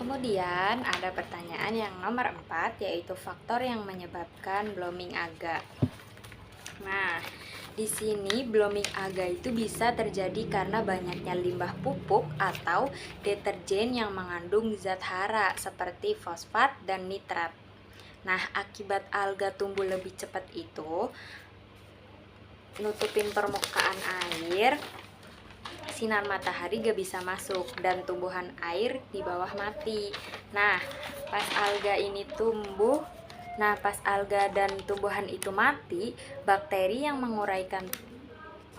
Kemudian ada pertanyaan yang nomor 4, yaitu faktor yang menyebabkan blooming alga. Nah, di sini blooming alga itu bisa terjadi karena banyaknya limbah pupuk atau deterjen yang mengandung zat hara seperti fosfat dan nitrat. Nah, akibat alga tumbuh lebih cepat itu nutupin permukaan air, sinar matahari gak bisa masuk dan tumbuhan air di bawah mati. Nah, pas alga dan tumbuhan itu mati, bakteri yang menguraikan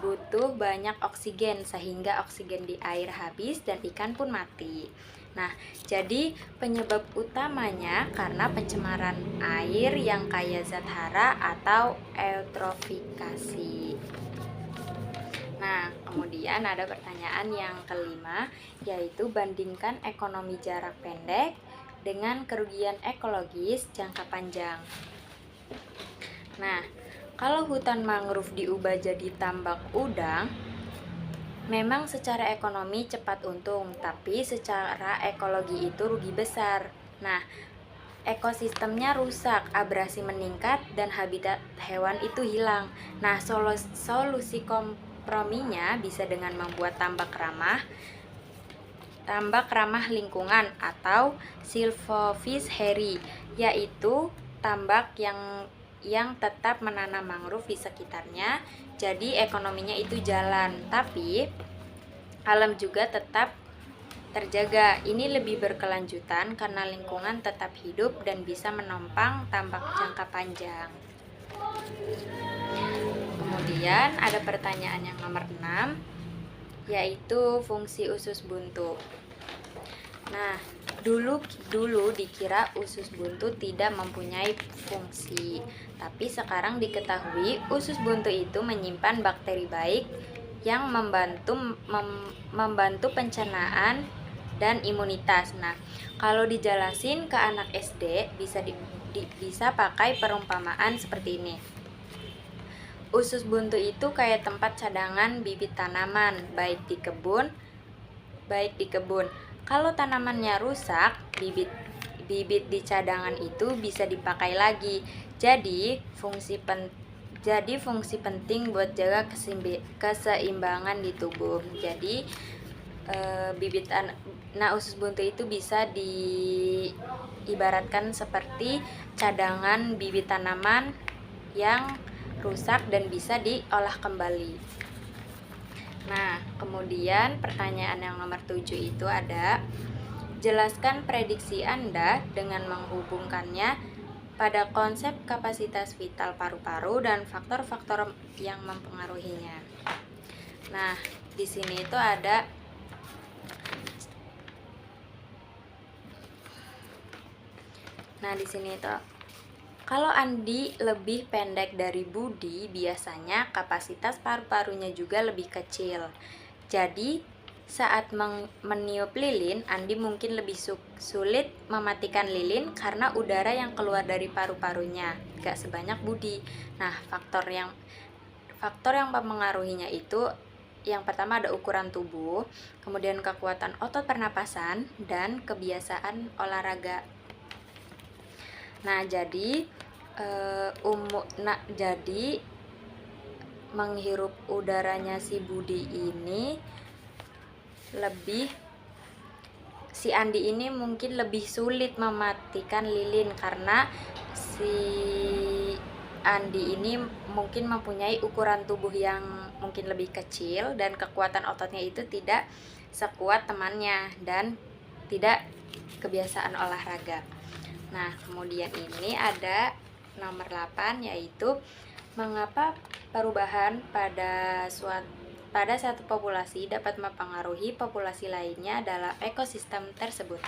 butuh banyak oksigen sehingga oksigen di air habis dan ikan pun mati. Nah, jadi penyebab utamanya karena pencemaran air yang kaya zat hara atau eutrofikasi. Nah, kemudian ada pertanyaan yang kelima, yaitu bandingkan ekonomi jarak pendek dengan kerugian ekologis jangka panjang. Nah, kalau hutan mangrove diubah jadi tambak udang, memang secara ekonomi cepat untung, tapi secara ekologi itu rugi besar. Nah, ekosistemnya rusak, abrasi meningkat, dan habitat hewan itu hilang. Nah, solusi komprominya bisa dengan membuat tambak ramah lingkungan atau silvofish hairy, yaitu tambak yang tetap menanam mangrove di sekitarnya, jadi ekonominya itu jalan, tapi alam juga tetap terjaga. Ini lebih berkelanjutan karena lingkungan tetap hidup dan bisa menopang tambak jangka panjang. Kemudian ada pertanyaan yang nomor 6, yaitu fungsi usus buntu. Nah, dulu dikira usus buntu tidak mempunyai fungsi, tapi sekarang diketahui usus buntu itu menyimpan bakteri baik yang membantu pencernaan dan imunitas. Nah, kalau dijelasin ke anak SD bisa pakai perumpamaan seperti ini. Usus buntu itu kayak tempat cadangan bibit tanaman baik di kebun. Kalau tanamannya rusak, bibit di cadangan itu bisa dipakai lagi. Jadi fungsi penting buat jaga keseimbangan di tubuh. Jadi usus buntu itu bisa diibaratkan seperti cadangan bibit tanaman yang rusak dan bisa diolah kembali. Nah, kemudian pertanyaan yang nomor 7 itu ada, jelaskan prediksi Anda dengan menghubungkannya pada konsep kapasitas vital paru-paru dan faktor-faktor yang mempengaruhinya. Nah, di sini itu ada kalau Andi lebih pendek dari Budi, biasanya kapasitas paru-parunya juga lebih kecil. Jadi, saat meniup lilin, Andi mungkin lebih sulit mematikan lilin karena udara yang keluar dari paru-parunya gak sebanyak Budi. Nah, faktor yang mempengaruhinya itu yang pertama ada ukuran tubuh, kemudian kekuatan otot pernapasan, dan kebiasaan olahraga. Nah, jadi menghirup udaranya si Budi ini si Andi ini mungkin lebih sulit mematikan lilin karena si Andi ini mungkin mempunyai ukuran tubuh yang mungkin lebih kecil dan kekuatan ototnya itu tidak sekuat temannya dan tidak kebiasaan olahraga. Nah, kemudian ini ada nomor 8, yaitu mengapa perubahan pada satu populasi dapat mempengaruhi populasi lainnya dalam ekosistem tersebut.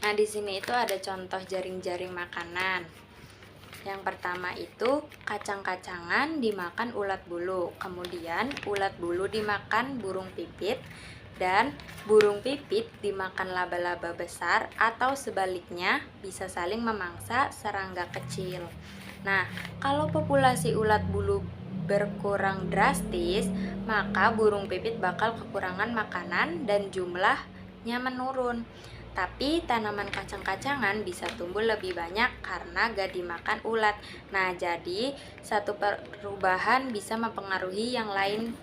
Nah, di sini itu ada contoh jaring-jaring makanan. Yang pertama itu kacang-kacangan dimakan ulat bulu, kemudian ulat bulu dimakan burung pipit, dan burung pipit dimakan laba-laba besar, atau sebaliknya bisa saling memangsa serangga kecil. Nah, kalau populasi ulat bulu berkurang drastis, maka burung pipit bakal kekurangan makanan dan jumlahnya menurun. Tapi tanaman kacang-kacangan bisa tumbuh lebih banyak karena gak dimakan ulat. Nah, jadi satu perubahan bisa mempengaruhi yang lain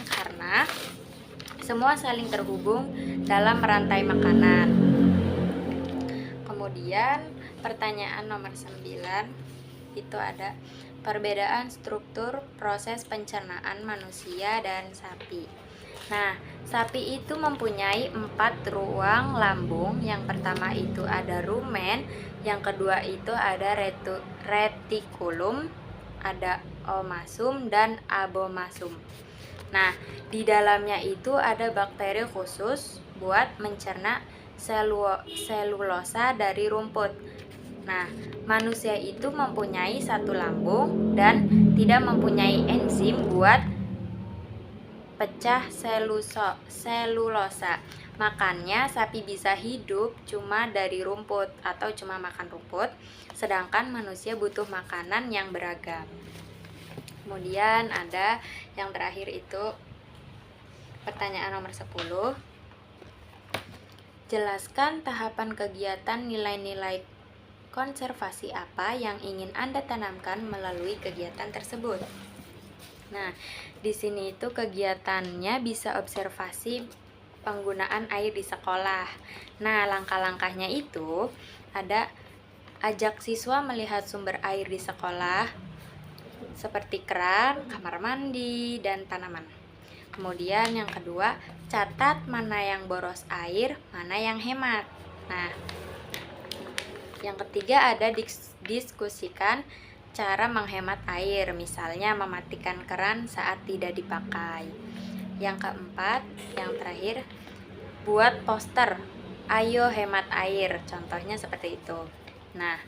karena semua saling terhubung dalam rantai makanan. Kemudian pertanyaan nomor 9 itu ada perbedaan struktur proses pencernaan manusia dan sapi. Nah, sapi itu mempunyai 4 ruang lambung. Yang pertama itu ada rumen, yang kedua itu ada retikulum, ada omasum dan abomasum. Nah, di dalamnya itu ada bakteri khusus buat mencerna selulosa dari rumput. Nah, manusia itu mempunyai satu lambung dan tidak mempunyai enzim buat pecah selulosa. Makanya sapi bisa hidup cuma dari rumput atau cuma makan rumput, sedangkan manusia butuh makanan yang beragam. Kemudian ada yang terakhir itu pertanyaan nomor 10. Jelaskan tahapan kegiatan nilai-nilai konservasi apa yang ingin Anda tanamkan melalui kegiatan tersebut. Nah, di sini itu kegiatannya bisa observasi penggunaan air di sekolah. Nah, langkah-langkahnya itu ada ajak siswa melihat sumber air di sekolah seperti keran, kamar mandi, dan tanaman. Kemudian yang kedua, catat mana yang boros air, mana yang hemat. Nah, yang ketiga ada diskusikan cara menghemat air, misalnya mematikan keran saat tidak dipakai. Yang keempat, yang terakhir, buat poster, ayo hemat air, contohnya seperti itu. Nah,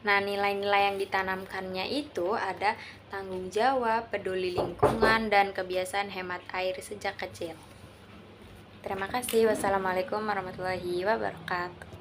nilai-nilai yang ditanamkannya itu ada tanggung jawab, peduli lingkungan, dan kebiasaan hemat air sejak kecil. Terima kasih. Wassalamualaikum warahmatullahi wabarakatuh.